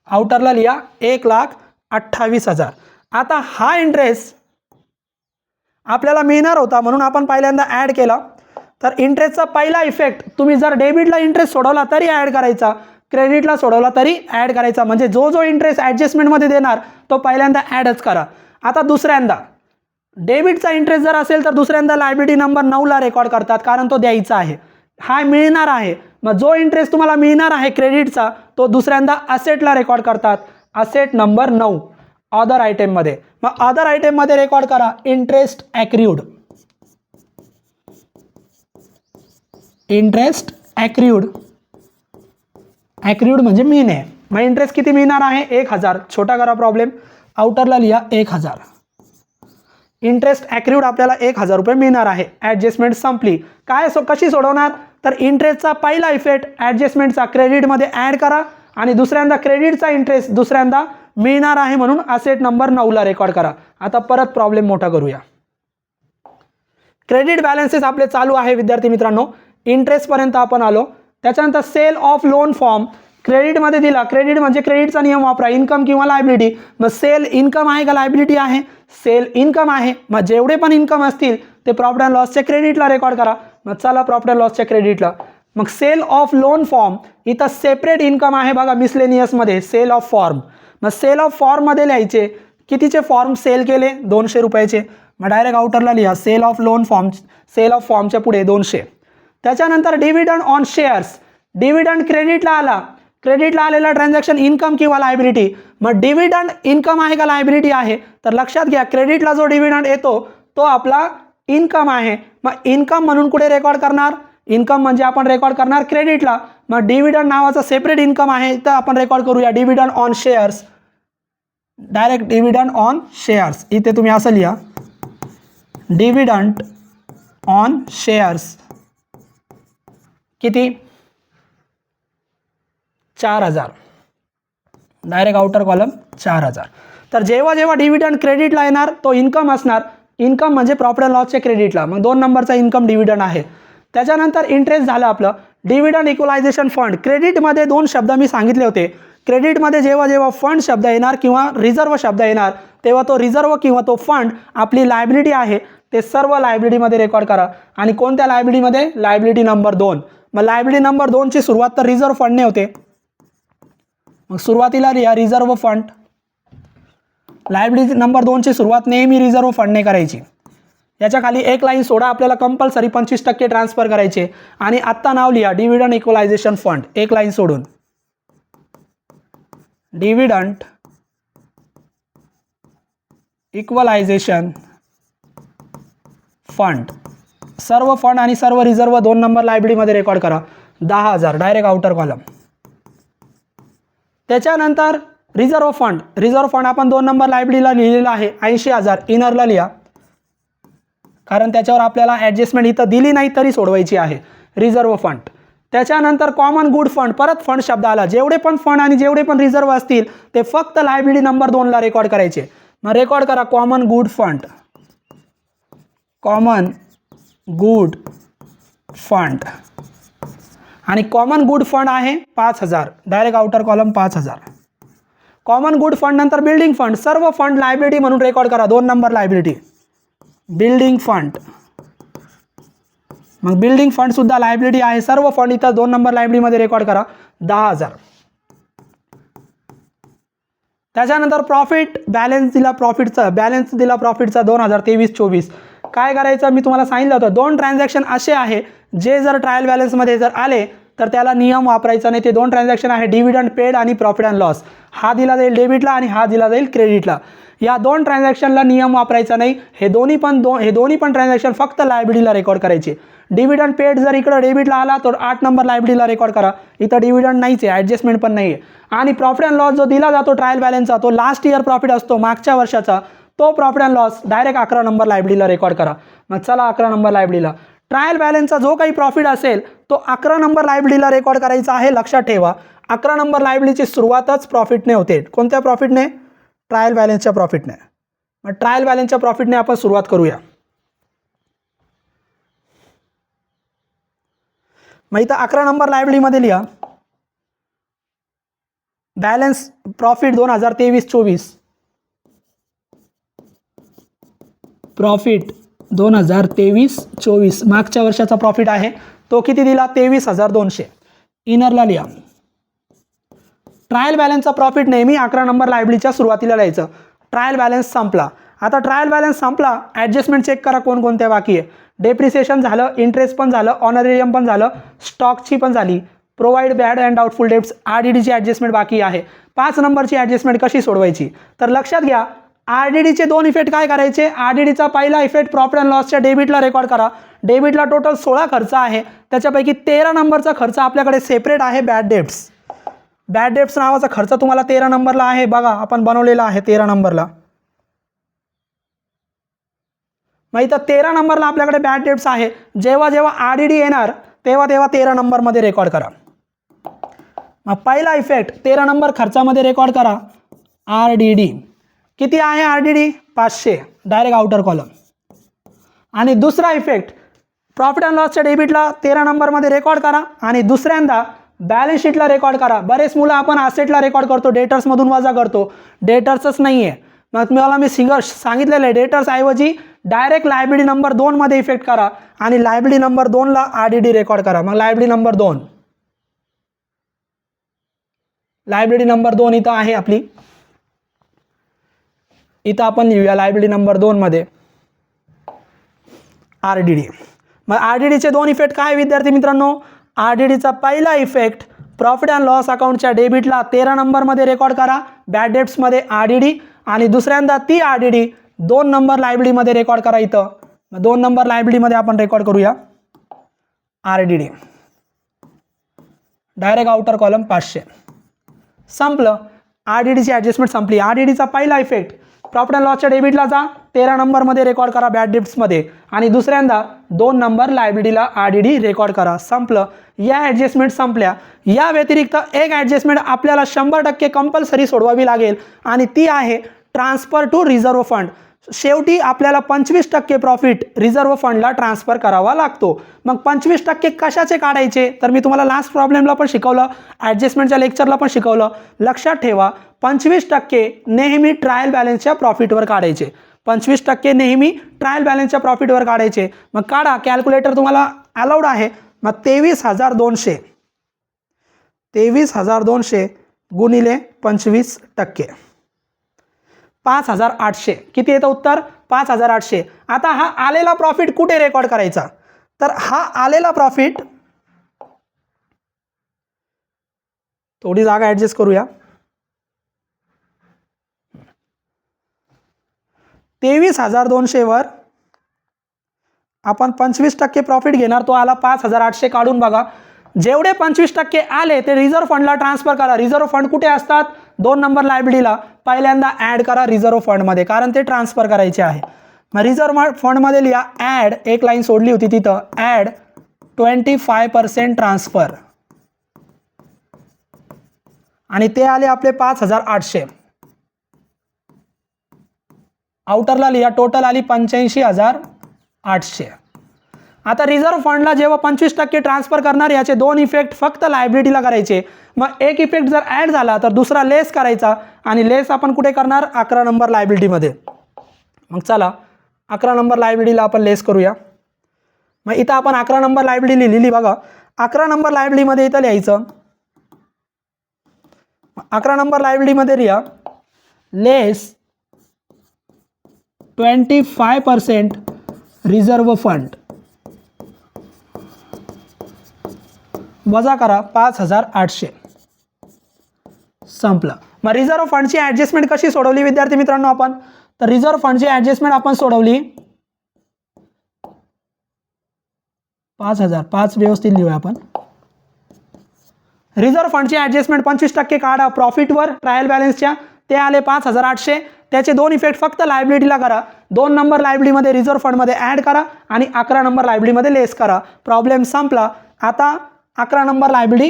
आउटरला लिहा 1,28,000. आता हा इंटरेस्ट आपल्याला मिळणार होता म्हणून आपण पहिल्यांदा ॲड केला. तर इंटरेस्टचा पहिला इफेक्ट तुम्ही जर डेबिटला इंटरेस्ट सोडवला तरी ॲड करायचा, क्रेडिटला सोडवला तरी ॲड करायचा, म्हणजे जो जो इंटरेस्ट ॲडजस्टमेंटमध्ये देणार तो पहिल्यांदा ॲडच करा. आता दुसऱ्यांदा डेबिटचा इंटरेस्ट जर असेल तर दुसऱ्यांदा लायबिलिटी नंबर 9ला रेकॉर्ड करतात, कारण तो द्यायचा आहे, हा मिळणार आहे. मग जो इंटरेस्ट तुम्हाला मिळणार आहे क्रेडिटचा तो दुसऱ्यांदा असेटला रेकॉर्ड करतात, असेट नंबर 9 अदर आयटेममध्ये. मग अदर आयटेममध्ये रेकॉर्ड करा इंटरेस्ट ॲक्र्यूड, इंटरेस्ट ॲक्र्यूड, ॲक्र्यूड म्हणजे मिळणे. मग इंटरेस्ट किती मिळणार आहे 1,000. छोटा करा प्रॉब्लेम, आउटरला लिहा 1,000. इंटरेस्ट ॲक्र्यूड आपल्याला 1,000 रुपये मिळणार आहे. ॲडजस्टमेंट संपली. काय कशी सोडवणार, तर इंटरेस्टचा पहिला इफेक्ट ॲडजस्टमेंटचा क्रेडिटमध्ये ॲड करा आणि दुसऱ्यांदा क्रेडिटचा इंटरेस्ट दुसऱ्यांदा मिळणार आहे म्हणून असेट नंबर 9ला रेकॉर्ड करा. आता परत प्रॉब्लेम मोठा करूया. क्रेडिट बॅलन्सेस आपले चालू आहे विद्यार्थी मित्रांनो, इंटरेस्टपर्यंत आपण आलो. त्याच्यानंतर सेल ऑफ लोन फॉर्म क्रेडिटमध्ये दिला, क्रेडिट म्हणजे क्रेडिटचा नियम वापरा, इन्कम किंवा लायबिलिटी. मग सेल इन्कम आहे का लायबिलिटी आहे, सेल इन्कम आहे. मग जेवढे पण इन्कम असतील ते प्रॉफिट अँड लॉसच्या क्रेडिटला रेकॉर्ड करा. मग चला प्रॉफिट अँड लॉसच्या क्रेडिटला. मग सेल ऑफ लोन फॉर्म इथं सेपरेट इन्कम आहे बघा मिसलेनियसमध्ये, सेल ऑफ फॉर्म. मग सेल ऑफ फॉर्ममध्ये लिहायचे कितीचे फॉर्म सेल केले 200 रुपयाचे. मग डायरेक्ट आउटरला लिहा sale of loan form, sale of फॉर्मच्या पुढे 200. त्याच्यानंतर डिव्हिडंड ऑन शेअर्स, डिव्हिडंड क्रेडिटला आला, क्रेडिटला आलेला ट्रान्झॅक्शन इन्कम किंवा लायबिलिटी. मग डिव्हिडंड इन्कम आहे का लायबिलिटी आहे, तर लक्षात घ्या क्रेडिटला जो डिव्हिडंड येतो तो आपला इन्कम आहे. मग इन्कम म्हणून कुठे रेकॉर्ड करणार, इन्कम म्हणजे आपण रेकॉर्ड करणार क्रेडिटला. मग डिव्हिडंड नावाचा सेपरेट इन्कम आहे तर आपण रेकॉर्ड करूया dividend on shares, direct dividend on shares. इथे तुम्ही असं लिहा डिव्हिडंड ऑन शेअर्स किती 4,000, डायरेक्ट आउटर कॉलम 4,000. तर जेव्हा जेव्हा डिव्हिडंड क्रेडिटला येणार तो इन्कम असणार, इन्कम म्हणजे प्रॉफिट अँड लॉसच्या क्रेडिटला. मग 2 नंबरचा इन्कम डिव्हिडंड आहे. त्याच्यानंतर इंटरेस्ट झालं आपलं. डिव्हिडंड इक्वलायझेशन फंड, क्रेडिटमध्ये 2 शब्द मी सांगितले होते. क्रेडिटमध्ये जेव्हा जेव्हा फंड शब्द येणार किंवा रिझर्व शब्द येणार तेव्हा तो रिझर्व किंवा तो फंड आपली लायबिलिटी आहे, ते सर्व लायबिलिटीमध्ये रेकॉर्ड करा. आणि कोणत्या लायबिलिटीमध्ये, लायबिलिटी नंबर 2. मग लायबिलिटी नंबर 2ची सुरुवात तर रिझर्व फंडने होते, मग सुरुवातीला लिहा रिझर्व फंड. लायबिलिटी नंबर 2ची सुरुवात नेहमी रिझर्व फंडने करायची. याच्या खाली एक लाईन सोडा, आपल्याला कंपल्सरी 25% ट्रान्सफर करायचे. आणि आत्ता नाव लिहा डिव्हिडंड इक्वलायझेशन फंड, एक लाईन सोडून डिव्हिडंड इक्वलायझेशन फंड. सर्व फंड आणि सर्व रिझर्व 2 नंबर लायबिलिटीमध्ये रेकॉर्ड करा 10,000, डायरेक्ट आउटर कॉलम. त्याच्यानंतर रिझर्व्ह फंड आपण 2 नंबर लायबिलिटीला लिहिलेला आहे 80,000 इनरला लिहा, कारण त्याच्यावर आपल्याला ॲडजस्टमेंट इथं दिली नाही तरी सोडवायची आहे. Reserve fund. त्याच्यानंतर कॉमन गुड फंड, परत फंड शब्द आला. जेवढे पण फंड आणि जेवढे पण रिझर्व्ह असतील ते फक्त लायबिलिटी नंबर 2ला रेकॉर्ड करायचे. मग रेकॉर्ड करा common good fund. Common good fund आणि कॉमन गुड फंड आहे 5,000, direct outer column 5,000. Common good fund नंतर बिल्डिंग फंड, सर्व फंड लायबिलिटी म्हणून रेकॉर्ड करा 2 नंबर लायबिलिटी. बिल्डिंग फंड, मग बिल्डिंग फंड सुद्धा लायबिलिटी आहे. सर्व फंड इथं 2 नंबर लायबिलिटीमध्ये रेकॉर्ड करा 10,000. त्याच्यानंतर प्रॉफिट बॅलन्स दिला, प्रॉफिटचा 2023-24. काय करायचं मी तुम्हाला सांगितलं होतं. 2 ट्रान्झॅक्शन असे आहे जे जर ट्रायल बॅलन्समध्ये जर आले तर त्याला नियम वापरायचा नाही. ते 2 ट्रान्झॅक्शन आहे डिव्हिडंड पेड आणि प्रॉफिट अँड लॉस. हा दिला जाईल डेबिटला आणि हा दिला जाईल क्रेडिटला. या 2 ट्रान्झॅक्शनला नियम वापरायचा नाही. हे दोन्ही पण ट्रान्झॅक्शन फक्त लायबिलिटीला रेकॉर्ड करायचे. डिव्हिडंड पेड जर इकडं डेबिटला आला तर 8 नंबर लायबिलिटीला रेकॉर्ड करा. इथं डिव्हिडंड नाहीच आहे, ॲडजस्टमेंट पण नाही आहे. आणि प्रॉफिट अँड लॉस जो दिला जातो ट्रायल बॅलन्सचा तो लास्ट इयर प्रॉफिट असतो, मागच्या वर्षाचा, तो profit and loss direct 11 number लायबिलिटीला रेकॉर्ड करा. मग चला 11 नंबर लायबिलिटीला ट्रायल बॅलन्सचा जो काही प्रॉफिट असेल तो 11 नंबर लायबिलिटीला रेकॉर्ड करायचा आहे. लक्षात ठेवा 11 नंबर लायबिलिटीची सुरुवातच प्रॉफिटने होते. कोणत्या प्रॉफिटने? ट्रायल बॅलन्सच्या प्रॉफिटने. मग ट्रायल बॅलन्सच्या प्रॉफिटने आपण सुरुवात करूया. मग इथं 11 नंबर लायबिलिटीमध्ये लिहा बॅलन्स प्रॉफिट 2023-24. प्रॉफिट 2023-24 मागच्या वर्षाचा प्रॉफिट आहे तो किती दिला? 23,200. इनरला लिहा. ट्रायल बॅलन्सचा प्रॉफिट नेहमी 11 नंबर लायबिलिटीच्या सुरुवातीला लिहायचं. ट्रायल बॅलन्स संपला. आता ट्रायल बॅलन्स संपला, ॲडजस्टमेंट चेक करा कोणकोणत्या बाकी आहे. डेप्रिसिएशन झालं, इंटरेस्ट पण झालं, ऑनरेरियम पण झालं, स्टॉकची पण झाली, provide bad and doubtful debts, RDDची ॲडजस्टमेंट बाकी आहे. 5 नंबरची ॲडजस्टमेंट कशी सोडवायची? तर लक्षात घ्या RDDचे 2 इफेक्ट काय करायचे. RDDचा पहिला इफेक्ट प्रॉफिट अँड लॉसच्या डेबिटला रेकॉर्ड करा. डेबिटला टोटल 16 खर्च आहे, त्याच्यापैकी 13 नंबरचा खर्च आपल्याकडे सेपरेट आहे बॅड डेट्स. बॅड डेट्स नावाचा खर्च तुम्हाला 13 नंबरला आहे, बघा आपण बनवलेला आहे 13 नंबरला. मग इथं 13 नंबरला आपल्याकडे बॅड डेट्स आहे. जेव्हा RDD येणार तेव्हा 13 नंबरमध्ये रेकॉर्ड करा. मग पहिला इफेक्ट 13 नंबर खर्चामध्ये रेकॉर्ड करा RDD. किती आहे RDD? 500, direct outer column. आणि दुसरा इफेक्ट प्रॉफिट अँड लॉसच्या डेबिटला 13 नंबरमध्ये रेकॉर्ड करा आणि दुसऱ्यांदा बॅलन्स शीटला रेकॉर्ड करा. बरेच मुलं आपण असेटला रेकॉर्ड करतो, डेटर्समधून वजा करतो. डेटर्सच नाही आहे. मग तुम्हाला मी सांगितलेलं आहे डेटर्स ऐवजी डायरेक्ट लायबिलिटी नंबर 2 मध्ये इफेक्ट करा आणि लायबिलिटी नंबर 2ला RDD रेकॉर्ड करा. मग लायबिलिटी नंबर 2, लायबिलिटी नंबर 2 इथं आहे आपली. इथं आपण लिहूया लायबिलिटी नंबर 2 मध्ये RDD. मग RDDचे 2 इफेक्ट काय विद्यार्थी मित्रांनो? RDDचा पहिला इफेक्ट प्रॉफिट अँड लॉस अकाउंटच्या डेबिटला 13 नंबरमध्ये रेकॉर्ड करा बॅड डेट्समध्ये RDD, आणि दुसऱ्यांदा ती RDD 2 नंबर लायबिलिटीमध्ये रेकॉर्ड करा. इथं 2 नंबर लायबिलिटीमध्ये आपण रेकॉर्ड करूया RDD. Direct outer column 500. संपलं. RDDची ॲडजस्टमेंट संपली. RDDचा पहिला इफेक्ट प्रॉफिट अँड लॉसच्या डेबिटला जा 13 नंबरमध्ये रेकॉर्ड करा बॅड डेट्समध्ये, आणि दुसऱ्यांदा 2 नंबर लायबिलिटीला RDD रेकॉर्ड करा. संपलं. या ॲडजस्टमेंट संपल्या. या व्यतिरिक्त एक ॲडजस्टमेंट आपल्याला 100% कंपल्सरी सोडवावी लागेल आणि ती आहे ट्रान्सफर टू रिझर्व्ह फंड. शेवटी आपल्याला 25% प्रॉफिट रिझर्व्ह फंडला ट्रान्सफर करावा लागतो. मग 25% कशाचे काढायचे? तर मी तुम्हाला लास्ट प्रॉब्लेमला पण शिकवलं, ॲडजस्टमेंटच्या लेक्चरला पण शिकवलं. लक्षात ठेवा 25% नेहमी ट्रायल बॅलन्सच्या प्रॉफिटवर काढायचे. 25% नेहमी ट्रायल बॅलन्सच्या प्रॉफिटवर काढायचे. मग काढा, कॅल्क्युलेटर तुम्हाला अलाउड आहे. मग 23,200 गुणिले 25%, 5,800. किती येतं उत्तर? 5,800. आता हा आलेला प्रॉफिट कुठे रेकॉर्ड करायचा? तर हा आलेला प्रॉफिट, थोडी जागा ॲडजस्ट करूया. 23,200 वर आपण 25% प्रॉफिट घेणार. तो आला 5,800. काढून बघा. जेवढे 25% आले ते रिझर्व्ह फंडला ट्रान्सफर करा. रिझर्व्ह फंड कुठे असतात? 2 नंबर लायबिलिटीला पहिल्यांदा ॲड करा रिझर्व्ह फंडमध्ये, कारण ते ट्रान्सफर करायचे आहे. मग रिझर्व्ह फंडमध्ये लिहा ॲड, एक लाईन सोडली होती तिथं, ॲड 25% ट्रान्सफर, आणि ते आले आपले 5,800. आउटरला लिहा टोटल आली 85,800. आता रिझर्व्ह फंडला जेव्हा 25% ट्रान्सफर करणार, याचे 2 इफेक्ट फक्त लायबिलिटीला करायचे. मग एक इफेक्ट जर ॲड झाला तर दुसरा लेस करायचा, आणि लेस आपण कुठे करणार? 11 नंबर लायबिलिटीमध्ये. मग चला 11 नंबर लायबिलिटीला आपण लेस करूया. मग इथं आपण 11 नंबर लायबिलिटी लिहिली बघा. 11 नंबर लायबिलिटीमध्ये इथं लिहायचं, 11 नंबर लायबिलिटीमध्ये लिहा लेस 25% रिझर्व्ह फंड, वजा करा 5,800. संपलं. मग रिझर्व्ह फंडची ॲडजस्टमेंट कशी सोडवली विद्यार्थी मित्रांनो आपण? तर रिझर्व्ह फंडची ॲडजस्टमेंट आपण सोडवली 5,005 व्यवस्थित लिहूया आपण. रिझर्व्ह फंडची ॲडजस्टमेंट 25% काढा प्रॉफिटवर ट्रायल बॅलन्सच्या, ते आले 5,800. त्याचे 2 इफेक्ट फक्त लायबिलिटीला करा. 2 नंबर लायबिलिटीमध्ये रिझर्व्ह फंडमध्ये ॲड करा आणि 11 नंबर लायबिलिटीमध्ये लेस करा. प्रॉब्लेम संपला. आता 11 नंबर लायबिलिटी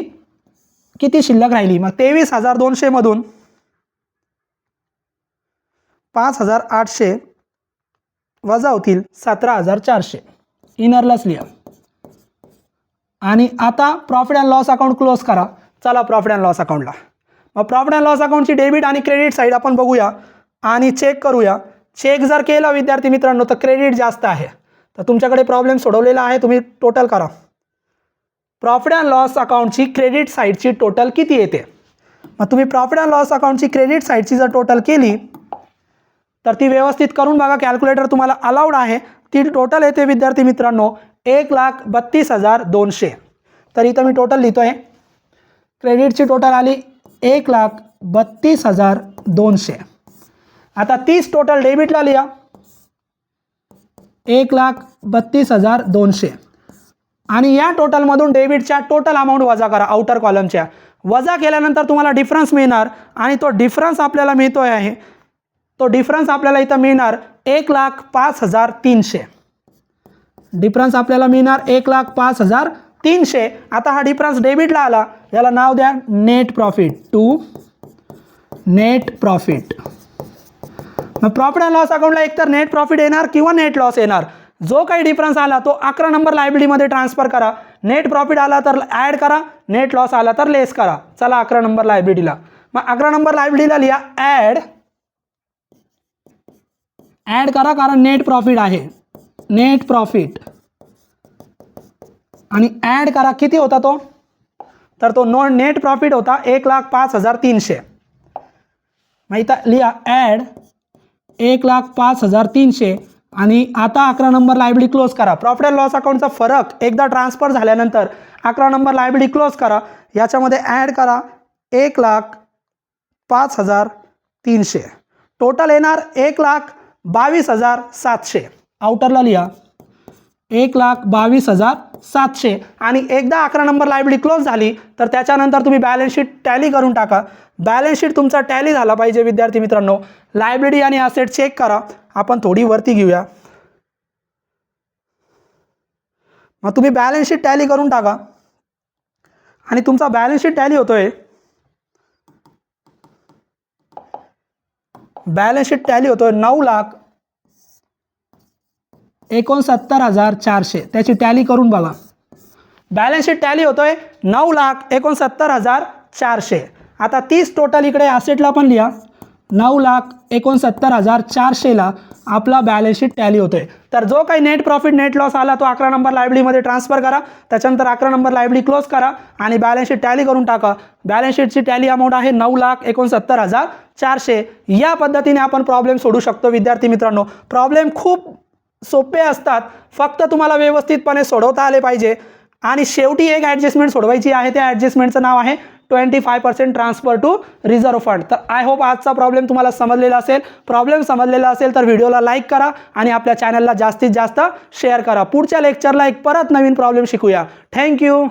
किती शिल्लक राहिली? मग 23,200 मधून 5,800 वजा होतील 17,400. इनरलाच लिहा. आणि आता profit and loss account close करा. चला प्रॉफिट अँड लॉस अकाउंटला. मग प्रॉफिट अँड लॉस अकाउंटची डेबिट आणि क्रेडिट साईड आपण बघूया आणि चेक करूया. चेक जर केला विद्यार्थी मित्रांनो तर क्रेडिट जास्त आहे, तर तुमच्याकडे प्रॉब्लेम सोडवलेला आहे. तुम्ही टोटल करा. प्रॉफिट अँड लॉस अकाउंटची क्रेडिट साईडची टोटल किती येते? मग तुम्ही प्रॉफिट अँड लॉस अकाउंटची क्रेडिट साईडची जर टोटल केली तर ती व्यवस्थित करून बघा. कॅल्क्युलेटर तुम्हाला अलाउड आहे. ती टोटल येते विद्यार्थी मित्रांनो 1,32,200. तर इथं मी टोटल लिहितोय. क्रेडिटची टोटल आली 1,32,200. आता 30 टोटल डेबिटला लिहा 1,32,200. आणि या टोटलमधून डेबिटच्या टोटल अमाऊंट वजा करा आउटर कॉलमच्या. वजा केल्यानंतर तुम्हाला डिफरन्स मिळणार, आणि तो डिफरन्स आपल्याला मिळतोय आहे, तो डिफरन्स आपल्याला इथं मिळणार 1,05,300. डिफरन्स आपल्याला मिळणार 1,05,300. आता हा डिफरन्स डेबिटला आला, याला नाव द्या net profit. To net profit. मग प्रॉफिट अँड लॉस अकाउंटला एकतर नेट प्रॉफिट येणार किंवा नेट लॉस येणार. जो काही डिफरन्स आला तो 11 नंबर लायबिलिटीमध्ये ट्रान्सफर करा. नेट प्रॉफिट आला तर ॲड करा, नेट लॉस आला तर लेस करा. चला 11 नंबर लायबिलिटीला. मग 11 नंबर लायबिलिटीला लिहा ॲड करा, कारण नेट प्रॉफिट आहे. नेट प्रॉफिट आणि ॲड करा. किती होता तो? तर तो नेट प्रॉफिट होता 1,05,300. मग इथं लिहा ॲड 1,05,300. आणि आता 11 नंबर लायबिलिटी क्लोज करा. प्रॉफिट अँड लॉस अकाउंटचा फरक एकदा ट्रान्सफर झाल्यानंतर 11 नंबर लायबिलिटी क्लोज करा. याच्यामध्ये ॲड करा 1,05,300. टोटल येणार 1,22,700. आउटरला लिहा 1,22,700. आणि एकदा 11 नंबर लायबिलिटी क्लोज झाली तर त्याच्यानंतर तुम्ही बॅलन्स शीट टॅली करून टाका. बॅलन्स शीट तुमचा टॅली झाला पाहिजे विद्यार्थी मित्रांनो. लायबिलिटी आणि असेट चेक करा. आपण थोडी वरती घेऊया. मग तुम्ही बॅलन्स शीट टॅली करून टाका, आणि तुमचा बॅलन्स शीट टॅली होतोय, बॅलन्स शीट टॅली होतोय 9,69,400. त्याची टॅली करून बघा. बॅलन्स शीट टॅली होतोय 9,69,400. आता 30 टोटल इकडे असेटला पण लिहा. 9,69,400ला आपला बॅलन्स शीट टॅली होतोय. तर जो काही नेट प्रॉफिट नेट लॉस आला तो 11 नंबर लायबिलिटीमध्ये ट्रान्सफर करा. त्याच्यानंतर 11 नंबर लायबिलिटी क्लोज करा आणि बॅलन्स शीट टॅली करून टाका. बॅलन्स शीटची टॅली अमाऊंट आहे 9,69,400. या पद्धतीने आपण प्रॉब्लेम सोडू शकतो विद्यार्थी मित्रांनो. प्रॉब्लेम खूप सोपे असतात, फक्त तुम्हाला व्यवस्थितपणे सोडवता आले पाहिजे. आणि शेवटी एक ॲडजस्टमेंट सोडवायची आहे. त्या ॲडजस्टमेंटचं नाव आहे 25% ट्रान्सफर टू रिझर्व्ह फंड. तर आय होप आजचा प्रॉब्लेम तुम्हाला समजलेला असेल. प्रॉब्लेम समजलेला असेल तर व्हिडिओला लाईक करा आणि आपल्या चॅनलला जास्तीत जास्त शेअर करा. पुढच्या लेक्चरला एक परत नवीन प्रॉब्लेम शिकूया. थँक्यू.